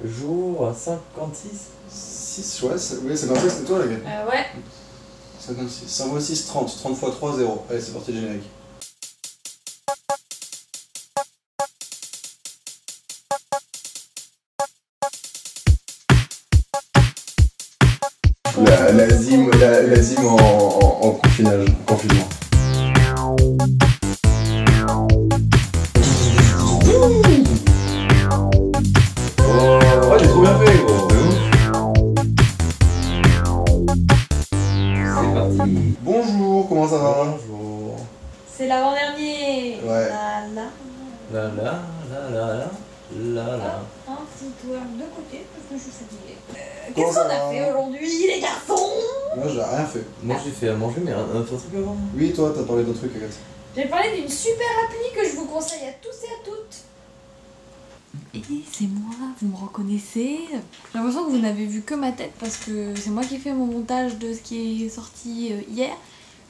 Jour 56. 6, ouais, oui, c'est marqué, c'est toi la gars. Ouais. 56, 126, 30, 30 x 3, 0. Allez, c'est parti le générique. La zim en confinage, confinement. Oh, j'ai trop bien fait, gros. C'est parti. Bonjour, comment ça va? Bonjour. C'est l'avant-dernier. Ouais. Là. Un petit tour de côté parce que je suis fatiguée. Comment Qu'est-ce ça qu'on a va fait aujourd'hui, les garçons? Moi, j'ai rien fait. Moi j'ai fait à manger, mais un truc avant. Oui, toi, t'as parlé d'un truc, Agathe. J'ai parlé d'une super appli que je vous conseille à tous et à toutes. Et c'est moi, vous me reconnaissez? J'ai l'impression que vous n'avez vu que ma tête parce que c'est moi qui fais mon montage de ce qui est sorti hier.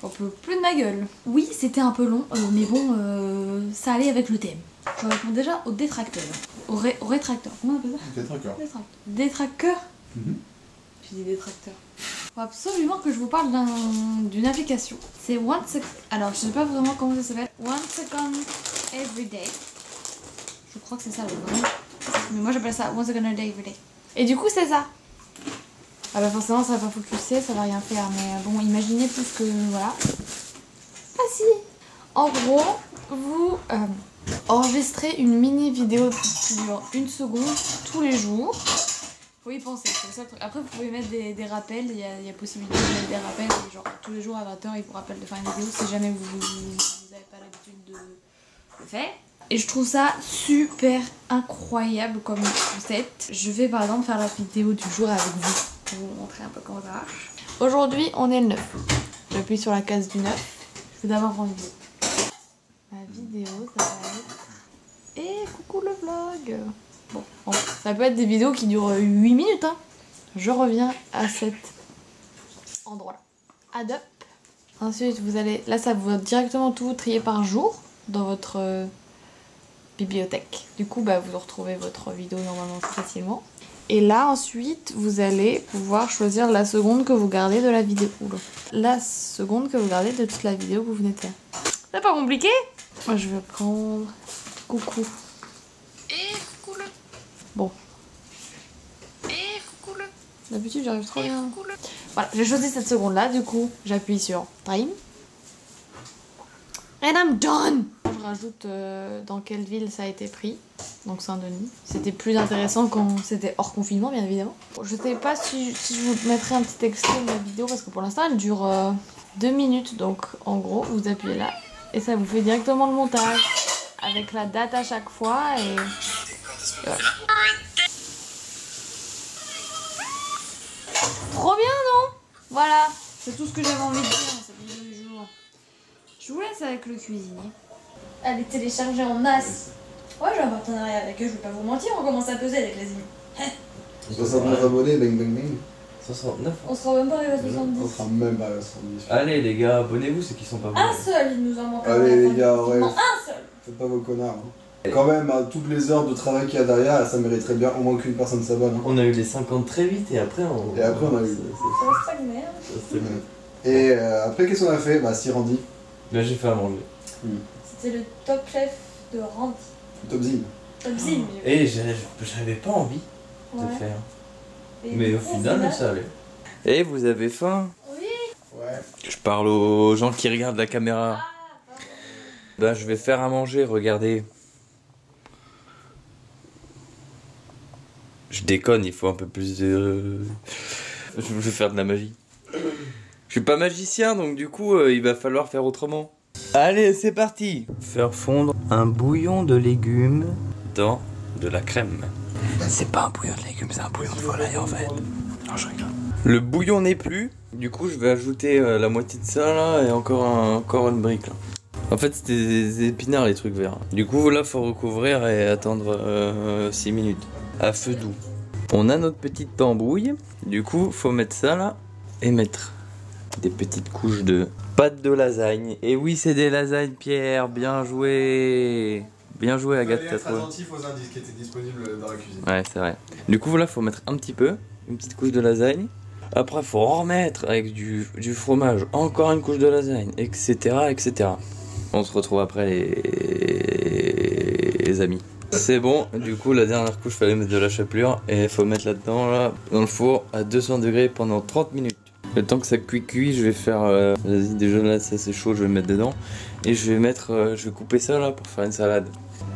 On peut plus de ma gueule. Oui, c'était un peu long, mais bon, ça allait avec le thème. Je réponds déjà aux détracteurs. Aux rétracteurs. Comment on appelle ça? Détracteur. Détracteurs. J'ai dit détracteurs. Faut absolument que je vous parle d'une application. C'est One Second. Alors, je sais pas vraiment comment ça s'appelle. One Second Everyday. Je crois que c'est ça le nom. Mais moi j'appelle ça One Second a Day Everyday. Et du coup, c'est ça. Ah bah forcément, ça va pas focuser, ça va rien faire. Mais bon, imaginez plus que. Voilà. Ah si! En gros, vous enregistrez une mini vidéo qui dure 1 seconde tous les jours. Faut y penser, c'est le seul truc. Après, vous pouvez mettre des rappels, il y a possibilité de mettre des rappels, genre tous les jours à 20h, il vous rappelle de faire une vidéo si jamais vous n'avez pas l'habitude de le faire. Et je trouve ça super incroyable comme concept. Je vais par exemple faire la vidéo du jour avec vous, pour vous montrer un peu comment ça marche. Aujourd'hui, on est le 9. J'appuie sur la case du 9. Je vais d'abord prendre une vidéo. Ma vidéo, ça va être... Et coucou le vlog. Bon, ça peut être des vidéos qui durent 8 minutes, hein. Je reviens à cet endroit-là. Add up. Ensuite, vous allez... Là, ça vous va directement tout trier par jour dans votre bibliothèque. Du coup, bah, vous retrouvez votre vidéo normalement tout facilement. Et là, ensuite, vous allez pouvoir choisir la seconde que vous gardez de la vidéo. Oula. La seconde que vous gardez de toute la vidéo que vous venez de faire. C'est pas compliqué? Moi, je vais prendre... Coucou. Bon. D'habitude j'arrive trop bien. Voilà, j'ai choisi cette seconde là, du coup j'appuie sur Time. And I'm done. Je rajoute dans quelle ville ça a été pris. Donc Saint-Denis. C'était plus intéressant quand c'était hors confinement bien évidemment. Je sais pas si je vous mettrai un petit extrait de la vidéo parce que pour l'instant elle dure 2 minutes. Donc en gros vous appuyez là et ça vous fait directement le montage. Avec la date à chaque fois et voilà. Trop bien, non? Voilà, c'est tout ce que j'avais envie de dire dans cette vidéo du jour. Je vous laisse avec le cuisinier. Elle est téléchargée en masse. Ouais, j'ai un partenariat avec eux, je vais pas vous mentir, on commence à peser avec les amis. 69 abonnés, bang bang bang. 69. On sera même pas arrivé à 70. On sera même pas à 70. Allez les gars, abonnez-vous ceux qui sont pas Un abonnés. seul, il nous en manque. Allez les gars, ouais. Un seul. Faites pas vos connards. Hein. Quand même, à toutes les heures de travail qu'il y a derrière, ça mériterait bien au moins qu'une personne s'abonne. Hein. On a eu les 50 très vite et après on... Et après on a eu... Ça va stagner. Et après qu'est-ce qu'on a fait? Bah si Randy. Là j'ai fait à manger. C'était le top chef de Randy. Top Zim. Top Zim. Et j'avais pas envie de faire. Mais au final ça allait. Et vous avez faim? Oui. Ouais. Je parle aux gens qui regardent la caméra. Ben je vais faire à manger, regardez. Je déconne, il faut un peu plus de... Je vais faire de la magie. Je suis pas magicien, donc du coup, il va falloir faire autrement. Allez, c'est parti. Faire fondre un bouillon de légumes dans de la crème. C'est pas un bouillon de légumes, c'est un bouillon de volaille en fait. Non, je rigole. Le bouillon n'est plus, du coup je vais ajouter la moitié de ça là et encore une brique là. En fait c'était des épinards les trucs verts. Du coup là faut recouvrir et attendre 6 minutes. À feu doux. On a notre petite tambouille. Du coup, faut mettre ça là et mettre des petites couches de pâte de lasagne. Et oui, c'est des lasagnes, Pierre. Bien joué. Bien joué Agathe, Fallait t'as être trouvé. attentif aux indices qui étaient disponibles dans la cuisine. Ouais, c'est vrai. Du coup, voilà, faut mettre un petit peu, une petite couche de lasagne. Après, faut en remettre avec du fromage, encore une couche de lasagne, etc., etc. On se retrouve après les amis. C'est bon, du coup, la dernière couche, fallait mettre de la chapelure et il faut mettre là-dedans, là, dans le four, à 200 degrés pendant 30 minutes. Le temps que ça cuit, je vais faire. Vas-y, déjà là, ça c'est chaud, je vais le mettre dedans. Et je vais mettre. Je vais couper ça là pour faire une salade.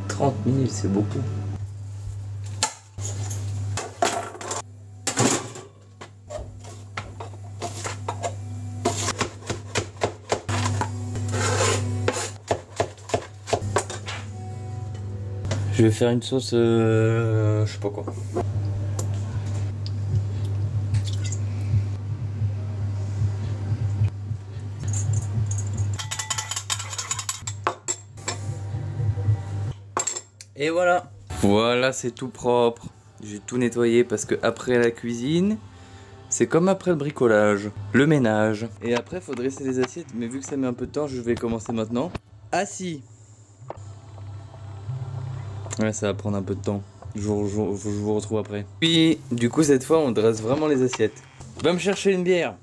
30 minutes, c'est beaucoup. Je vais faire une sauce, je sais pas quoi. Et voilà. Voilà, c'est tout propre. J'ai tout nettoyé parce que après la cuisine, c'est comme après le bricolage, le ménage. Et après, faut dresser les assiettes, mais vu que ça met un peu de temps, je vais commencer maintenant. Ah si. Ouais, ça va prendre un peu de temps. Je vous retrouve après. Puis, du coup, cette fois, on dresse vraiment les assiettes. Va me chercher une bière.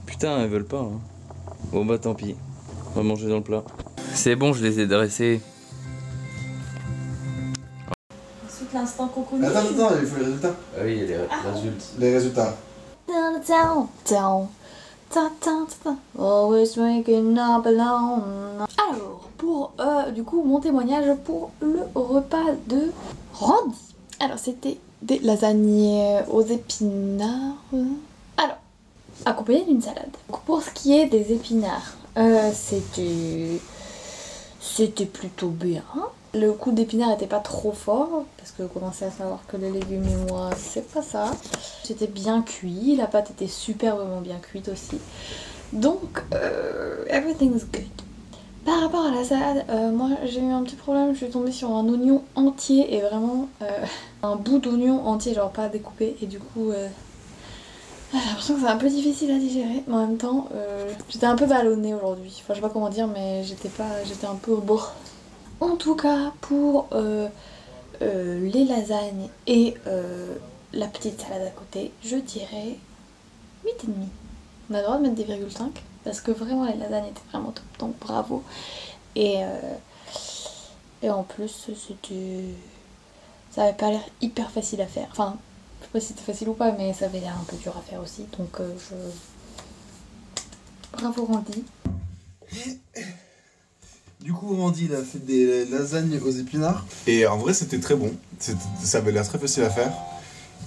Putain, elles veulent pas. Hein. Bon bah tant pis. On va manger dans le plat. C'est bon, je les ai dressés. Ensuite, l'instant cocooning. Attends, il faut les résultats. Ah oui, il y a les résultats. Les résultats. Always waking up alone. Alors, pour du coup mon témoignage pour le repas de Randy. Alors, c'était des lasagnes aux épinards. Alors, accompagné d'une salade. Donc, pour ce qui est des épinards, c'était plutôt bien. Le coup d'épinard n'était pas trop fort parce que je commençais à savoir que les légumes et moi c'est pas ça. C'était bien cuit, la pâte était superbement bien cuite aussi. Donc everything's good. Par rapport à la salade, moi j'ai eu un petit problème, je suis tombée sur un oignon entier et vraiment un bout d'oignon entier, genre pas découpé, et du coup j'ai l'impression que c'est un peu difficile à digérer, mais en même temps j'étais un peu ballonnée aujourd'hui. Enfin je sais pas comment dire, mais j'étais un peu En tout cas, pour les lasagnes et la petite salade à côté, je dirais 8,5. On a le droit de mettre des 0,5 parce que vraiment les lasagnes étaient vraiment top, donc bravo. Et en plus, ça avait pas l'air hyper facile à faire. Enfin, je sais pas si c'était facile ou pas, mais ça avait l'air un peu dur à faire aussi, donc bravo Randy. Du coup, Randy, il a fait des lasagnes aux épinards. Et en vrai, c'était très bon. Ça avait l'air très facile à faire.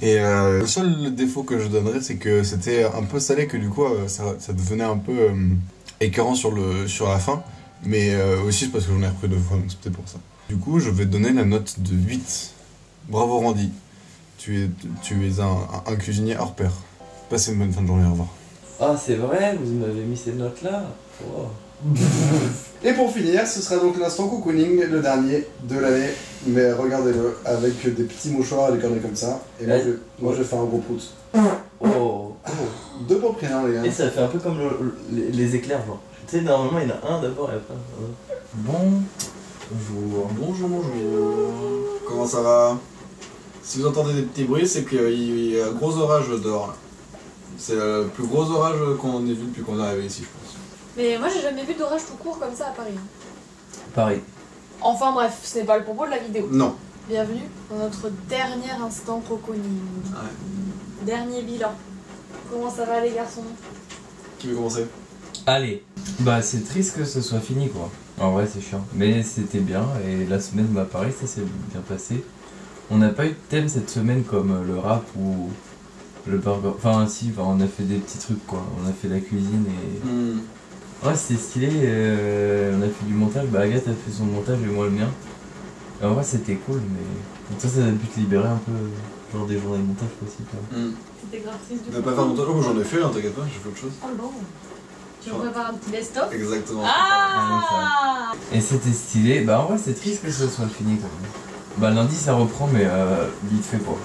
Et le seul défaut que je donnerais, c'est que c'était un peu salé, que du coup, ça devenait un peu écœurant sur la fin. Mais aussi, c'est parce que j'en ai repris 2 fois, donc c'est peut-être pour ça. Du coup, je vais te donner la note de 8. Bravo, Randy. Tu es un cuisinier hors pair. Passez une bonne fin de journée, au revoir. Ah, c'est vrai, vous m'avez mis ces notes-là. Oh. Et pour finir, ce sera donc l'instant cocooning, le dernier de l'année. Mais regardez-le, avec des petits mouchoirs et des cornets comme ça. Et moi, je vais faire un gros prout. Oh. 2 pour prix, hein, les gars. Et ça fait un peu comme les éclairs, genre. Tu sais, normalement, il y en a un d'abord et après. Bonjour. Comment ça va? Si vous entendez des petits bruits, c'est qu'il y a un gros orage dehors là. C'est le plus gros orage qu'on ait vu depuis qu'on est arrivé ici, je pense. Mais moi j'ai jamais vu d'orage tout court comme ça à Paris. Pareil. Enfin bref, ce n'est pas le propos de la vidéo. Non. Bienvenue dans notre dernier instant cocooning. Ouais. Dernier bilan. Comment ça va les garçons? Qui veut commencer? Allez. Bah, c'est triste que ce soit fini, quoi. En vrai, c'est chiant. Mais c'était bien, et la semaine, bah, pareil, ça s'est bien passé. On n'a pas eu de thème cette semaine comme le rap ou le burger. Enfin, si, on a fait des petits trucs, quoi. On a fait la cuisine et. Ouais, c'était stylé. On a fait du montage. Bah, Agathe a fait son montage et moi le mien. Et en vrai, c'était cool, mais. Toi, ça a pu te libérer un peu, genre des journées de montage possible. C'était grave triste du On coup. va pas faire montage, moi j'en ai fait, hein, t'inquiète pas, j'ai fait autre chose. Oh bon. Tu me prépares un petit best-of? Exactement. Ah. Et c'était stylé. Bah, en vrai, c'est triste que ce soit fini, quand même. Bah, lundi, ça reprend, mais vite fait, quoi.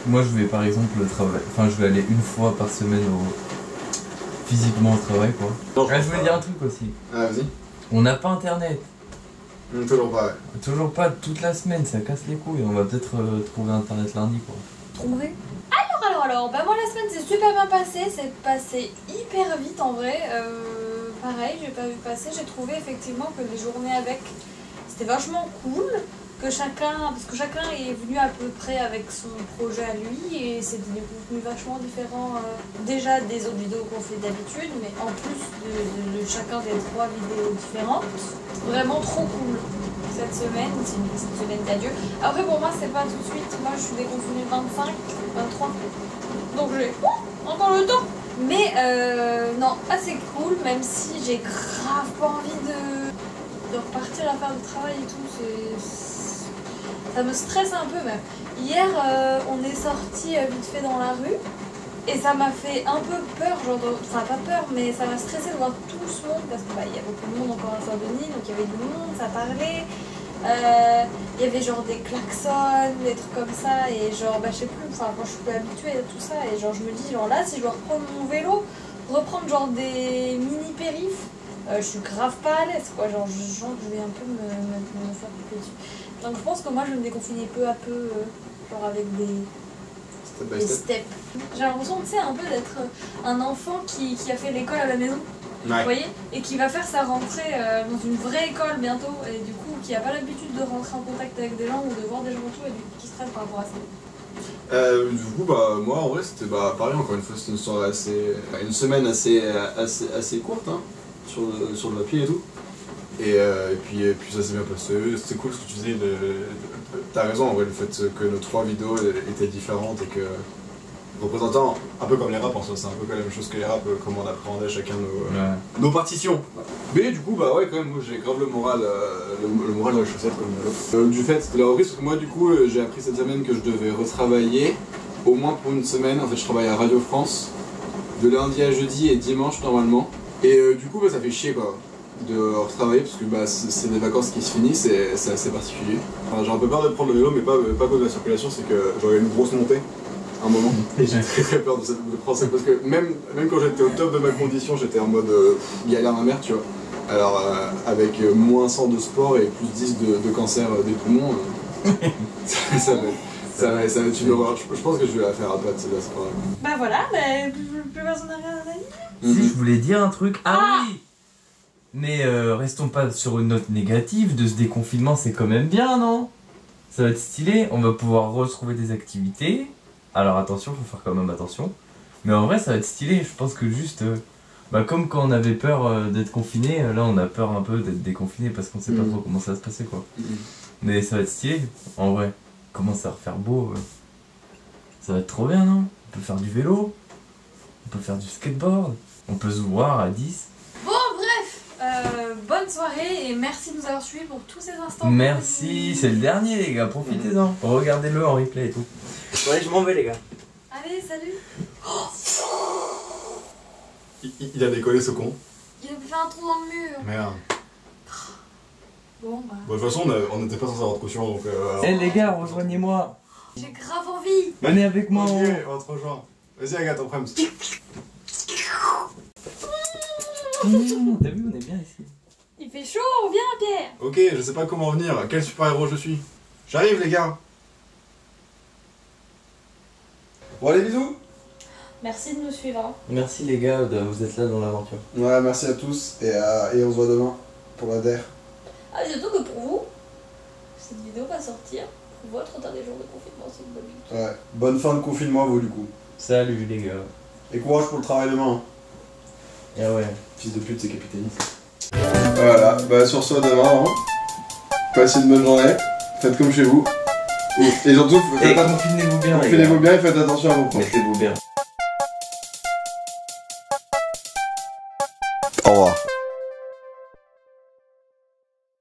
Moi, je vais par exemple je vais aller une fois par semaine physiquement au travail, quoi. Je voulais dire un truc aussi. Ah, vas-y. On n'a pas internet. Toujours pas, ouais. Toujours pas toute la semaine, ça casse les couilles. On va peut-être trouver internet lundi quoi. Trouverez. Alors, bah moi la semaine s'est super bien passée, c'est passé hyper vite en vrai. Pareil, j'ai pas vu passer, j'ai trouvé effectivement que les journées avec, c'était vachement cool. Parce que chacun est venu à peu près avec son projet à lui et c'était des contenus vachement différents déjà des autres vidéos qu'on fait d'habitude, mais en plus de chacun des 3 vidéos différentes. Vraiment trop cool cette semaine, c'est une petite semaine d'adieu. Après pour moi c'est pas tout de suite, moi je suis déconfinée le 25, 23, donc j'ai encore le temps. Mais non, assez cool, même si j'ai grave pas envie de repartir à faire du travail et tout, ça me stresse un peu même. Hier, on est sorti vite fait dans la rue et ça m'a fait un peu peur, enfin pas peur, mais ça m'a stressé de voir tout ce monde parce que y a beaucoup de monde encore à Saint-Denis, donc il y avait du monde, ça parlait. Il y avait genre des klaxons, des trucs comme ça et genre je sais plus, enfin quand je suis plus habituée à tout ça et genre je me dis genre là si je dois reprendre mon vélo, reprendre genre des mini périphes, je suis grave pas à l'aise quoi, genre je vais un peu me faire couper dessus. Donc je pense que moi je vais me déconfiner peu à peu, genre avec des steps. J'ai l'impression tu sais un peu d'être un enfant qui a fait l'école à la maison. Ouais. Vous voyez, et qui va faire sa rentrée dans une vraie école bientôt, et du coup qui n'a pas l'habitude de rentrer en contact avec des gens ou de voir des gens autour, et du coup qui stresse par rapport à ça. Du coup, moi en vrai, c'était pareil, encore une fois, c'était une soirée une semaine assez courte, hein, sur le papier et tout. Et puis ça s'est bien passé, c'était cool ce que tu disais. T'as raison en vrai, le fait que nos 3 vidéos étaient différentes et que. Représentant, un peu comme les rap en soi, c'est un peu la même chose que les rap, comment on appréhendait chacun nos partitions. Mais du coup, ouais, quand même, moi j'ai grave le moral dans les chaussettes comme du fait, c'était la reprise, parce que moi du coup, j'ai appris cette semaine que je devais retravailler, au moins pour une semaine. En fait, je travaille à Radio France, de lundi à jeudi et dimanche normalement. Et du coup, ça fait chier quoi, de retravailler, parce que c'est des vacances qui se finissent et c'est assez particulier. Enfin, j'ai un peu peur de prendre le vélo, mais pas à cause de la circulation, c'est que j'aurais une grosse montée. Un moment, et j'ai très peur de prendre ça parce que même quand j'étais au top de ma condition, j'étais en mode galère ma mère, tu vois. Alors avec moins 100 de sport et plus 10 de cancer des poumons, ça va être une horreur. Je pense que je vais la faire à pâte, c'est pas grave. Bah voilà, mais plus personne n'a rien à dire. Si je voulais dire un truc, oui. Mais restons pas sur une note négative, de ce déconfinement c'est quand même bien, non? Ça va être stylé, on va pouvoir retrouver des activités. Alors attention, faut faire quand même attention. Mais en vrai, ça va être stylé. Je pense que juste, comme quand on avait peur d'être confiné, là on a peur un peu d'être déconfiné parce qu'on sait pas trop comment ça va se passer quoi. Mais ça va être stylé, en vrai. Commence à refaire beau. Ça va être trop bien, non? On peut faire du vélo, on peut faire du skateboard, on peut se voir à 10. Bon, bref, bonne soirée et merci de nous avoir suivis pour tous ces instants. Merci, c'est le dernier les gars, profitez-en. Regardez-le en replay et tout. Ouais, je m'en vais les gars. Allez, salut. Il a décollé ce con. Il a fait un trou dans le mur. Merde. Bon, De toute façon, on n'était pas censé avoir de caution donc. Eh les gars, rejoignez-moi. J'ai grave envie. Venez avec moi. Ok, on va te rejoindre. Vas-y, Agathe, on prend. T'as vu, on est bien ici. Il fait chaud, viens Pierre. Ok, je sais pas comment venir. Quel super-héros je suis? J'arrive, les gars. Bon, allez, bisous. Merci de nous suivre. Hein. Merci les gars, vous êtes là dans l'aventure. Ouais, merci à tous et on se voit demain pour la DER. Ah, surtout que pour vous, cette vidéo va sortir pour votre dernier jour de confinement, c'est une bonne chose. Ouais, bonne fin de confinement à vous du coup. Salut les gars. Et courage pour le travail demain. Ah ouais. Fils de pute, c'est capitaliste. Voilà, sur ce, demain. Hein. Passez une bonne journée. Faites comme chez vous. Et surtout, confinez-vous bien. Confinez-vous bien et faites attention à vos proches. Mettez-vous bien. Au revoir.